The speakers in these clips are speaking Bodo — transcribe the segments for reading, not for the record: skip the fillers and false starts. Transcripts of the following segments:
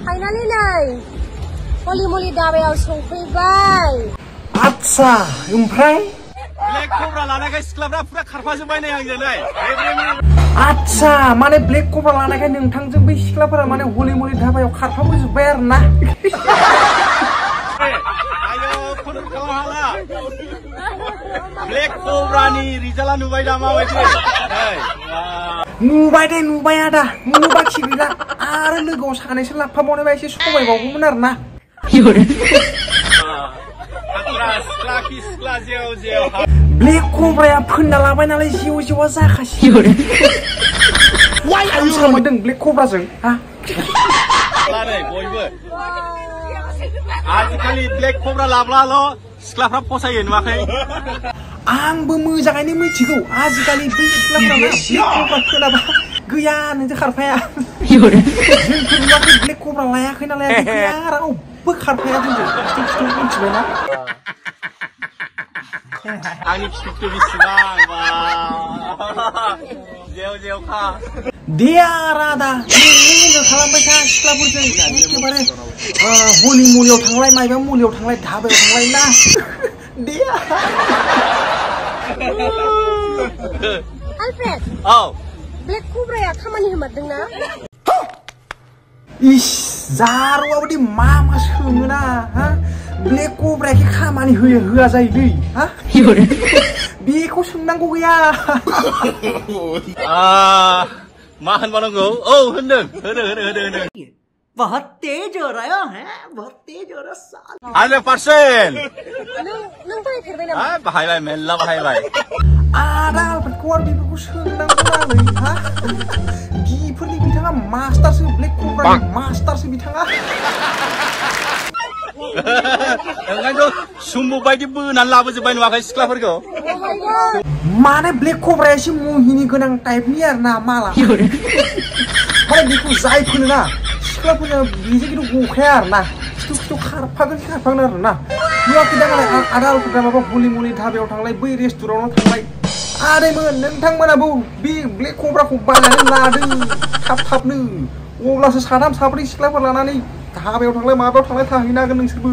Finally नै हलिमुलि दाबायाव सौफैबाय आच्छा ओमफ्राय ब्लेक कब्रा लानायखाय सिख्लाफ्रा पुरा खारफाजोब्बाय नै आंजोंलाय आच्छा माने ब्लेक कब्रा लानायखाय नोंथांजों बै सिख्लाफोरा माने हलिमुलि धाबायाव खारफाबोजोब्बाय आरो ना आयो फन खालामहाला ब्लेक कब्रानि रिजाल्टआ नुबाय दा माबायदि नुबाय दे नुबाय आदा नुबाखि गैला आरो लोगोआव सानैसो लाफाबावनायबा एसे समायबावगौमोन आरो ना ब्लेक कब्राया फोनना लाबाय नालाय जेव जेवा जाखासि आं सामोदों ब्लेक कब्राजों हा बयबो आजिखालि ब्लेक कब्रा लाब्लाल' सिख्लाफ्रा फसायो नुवाखै आंबो मोजाङैनो मिथिगौ आजिखालि बै सिख्लाफोरा ब्लेक कब्रा खोनाबा गैया नोंजों खारफाया जोंथ' नुवाखै ब्लेक कब्रा लायाखै नालाय गैया रावबो खारफाया जोंजों खिथु मिथिबायना आंनि खिथु बेसेबां जेव जेवखा दे आदा नों खालामबाय था सिख्लाफोरजों एखेबारे हलिमुलियाव थांलाय माइबा मुलियाव थांलाय धाबायाव थांलाय ना दे Alfred औ ब्लेक कब्राया खामानि होमारदोंना इस जारुवाबादि मा सोङोना हा ब्लेक कब्राया खामानि होयो होआ जायोलै हा बेखौ सोंनांगौ गैया मा होनबावनांगौ औ होनदों होनो बहुत तेज हो रहा है बहुत तेज हो रहा साल 100% नों बाहायफेरबाय नामा बाहायबाय मेल्ला बाहायबाय आदा आलफ्रेडखौ आरो बेफोरखौ सोंनांगौ नालै हा गिफोरनि बिथाङा मास्टारसो ब्लेक कब्रानि मास्टारसो बिथाङा ओंखायनोथ' सुम्बु बायदि बोनानै लाबोजोब्बाय नुवाखै सिख्लाफोरखौ माने ब्लेक कब्राया एसे मुहिनि गोनां टाइपनि आरो ना माला माने बेखौ जाय फोनो ना सिख्लाफोरनो बेजों खिन्थु गखाया आरो ना खिथु खारफागोन आरो ना नुवाखै दा मालाय आदा आलफ्रेडा माबा हलिमुलि धाबायाव थांलाय बै रेस्टुरेन्टआव थांलाय आदैमोन नोंथांमोनाबो बे ब्लेक कब्राखौ बायनानै लादों थाबनो अब्लासो साथाम साब्रै सिख्लाफोर लानानै धाबायाव थांलाय माबायाव थांलाय थाहैनो हागोन नोंसोरबो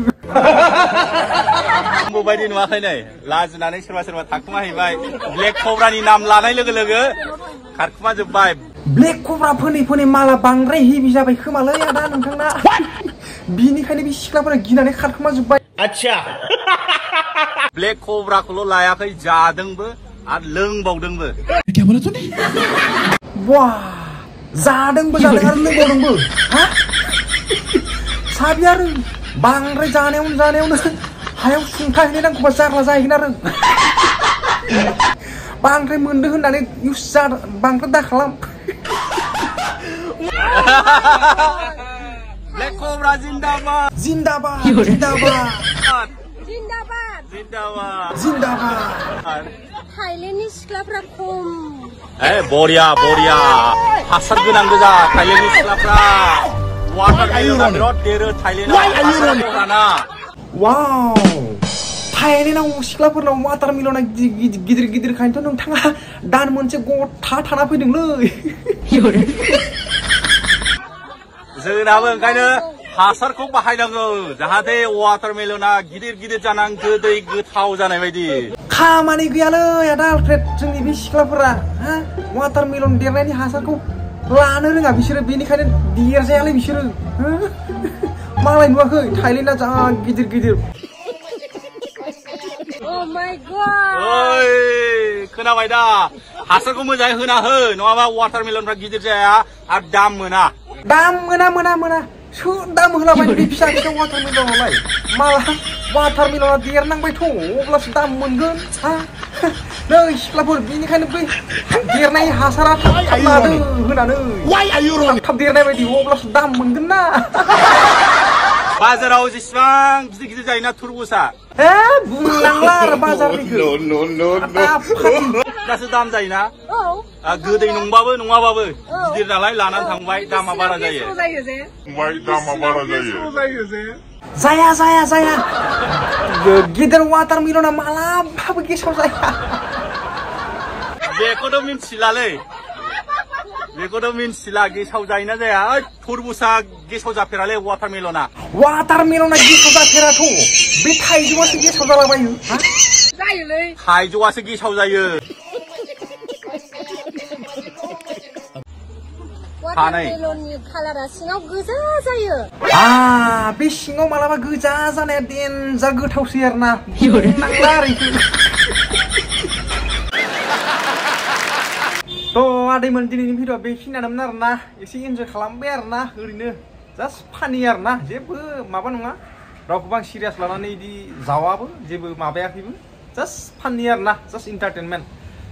सुम्बु बायदि नुवाखै नै लाजिनानै सोरबा थाखुमाहैबाय ब्लेक कब्रानि नाम लानाय लोगो लोगो खारखुमाजोब्बाय ब्लेक कब्रा फोनै माला बांद्राय हेभि जाबाय खोमालै आदा नोंथांना बिनिखायनो बे सिख्लाफोरा गिनानै खारखुमाजोब्बाय आच्छा ब्लेक कब्राखौल' लायाखै जादोंबो आरो लोंबावदोंबो वाह जादोंबो आरो लोंबावदोंबो हा साबि आरो बांद्राय जानायावनो हायाव सुंथाहैनो नांगौबा जारला जाहैगोन आरो बांद्राय मोनदों होननानै इउस बांद्राय दाखालाम ब्लेक कब्रा जिन्दाबाद जिन्दाबाद थाइलेण्डनि सिख्लाफ्रा खम बरिया हासार गोनां गोजा थाइलेण्डनि सिख्लाफ्रा वाटारमेलना बिराद देरो थाइलेण्डआव वाव थाइलेण्डआव सिख्लाफोरनाव वाटारमेलना गिदिर खायनोथ' नोंथाङा दान मोनसे गथा थाना फैदोंलै जोंनाबो ओंखायनो हासारखौ बाहायनांगौ जाहाथे वाटारमेलना गिदिर जानां गोदै गोथाव जानाय बायदि खामानि गैयालै आदा आलफ्रेड जोंनि बे सिख्लाफोरा हा वाटारमेलन देरनायनि हासारखौ लानो रोङा बिसोरो बेनिखायनो देरजायालै बिसोरो मालाय नुवाखै थाइलेण्डआ जा गिदिर Oh my god ओइ खोनाबाय दा हासारखौ मोजाङै होना हो नङाबा वाटारमेलनफ्रा गिदिर जाया आरो दाम मोना सोर दाम होलाबाय बे फिसा वाटारमेलनावलाय माला वाटारमेलना देरनांबायथ' अब्लासो दाम मोनगोन हा नै सिख्लाफोर बेनिखायनो बै देरनाय हासारा थाब लादो होनानै थाब देरनाय बायदि अब्लासो दाम मोनगोन ना बाजाराव जेसेबां गिदिर जायोना तुरबुजआ बुंलांला आरो बाजारनिखौ दासो दाम जायोना गोदै नङाबाबो गिदिर नालाय लानानै थांबाय दामा बारा जायो जाया गिदिर वाटारमेलना मालाबाबो गेसाव जाया बेखौथ' मिन्थिलालै बेखौथ' मिन्थिला गेसाव जायोना जाया ओइ थरमुसा गेसाव जाफेरालै वाटारमेलना वाटारमेलना गेसाव जाफेराथ' बे थाइजौआसो गेसाव जालाबायो हा जायोलै थाइजौआसो गेसाव जायो वाटारमेलननि कालारा सिङाव गोजा जायो बे सिङाव मालाबा गोजा जानाया देन्जार गोथावसै आरोना नांला आरो थ' आदैमोन दिनैनि भिडिअ बेखिनियानोमोन आरोना एसे इन्जय खालामबाय आरोना ओरैनो जास्ट फानि आरोना जेबो माबा नङा रावखौबो आं सिरियास लानानै इदि जावाबो जेबो माबायाखैबो जास्ट फानि आरोना जास्ट इन्टारटेनमेन्ट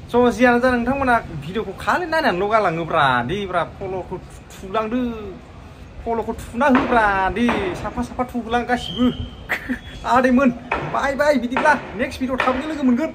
स' जियानो जा नोंथांमोना भिडिअखौ खालि नायनानैल' गालाङोब्रा देब्रा फल'खौ थुलांदो फल'खौ थुना होब्रा दे साफा साफा थुहोलां गासिबो आदैमोन बाय बाय बिदिब्ला नेक्स्ट भिडिअ थाबैनो लोगो मोनगोन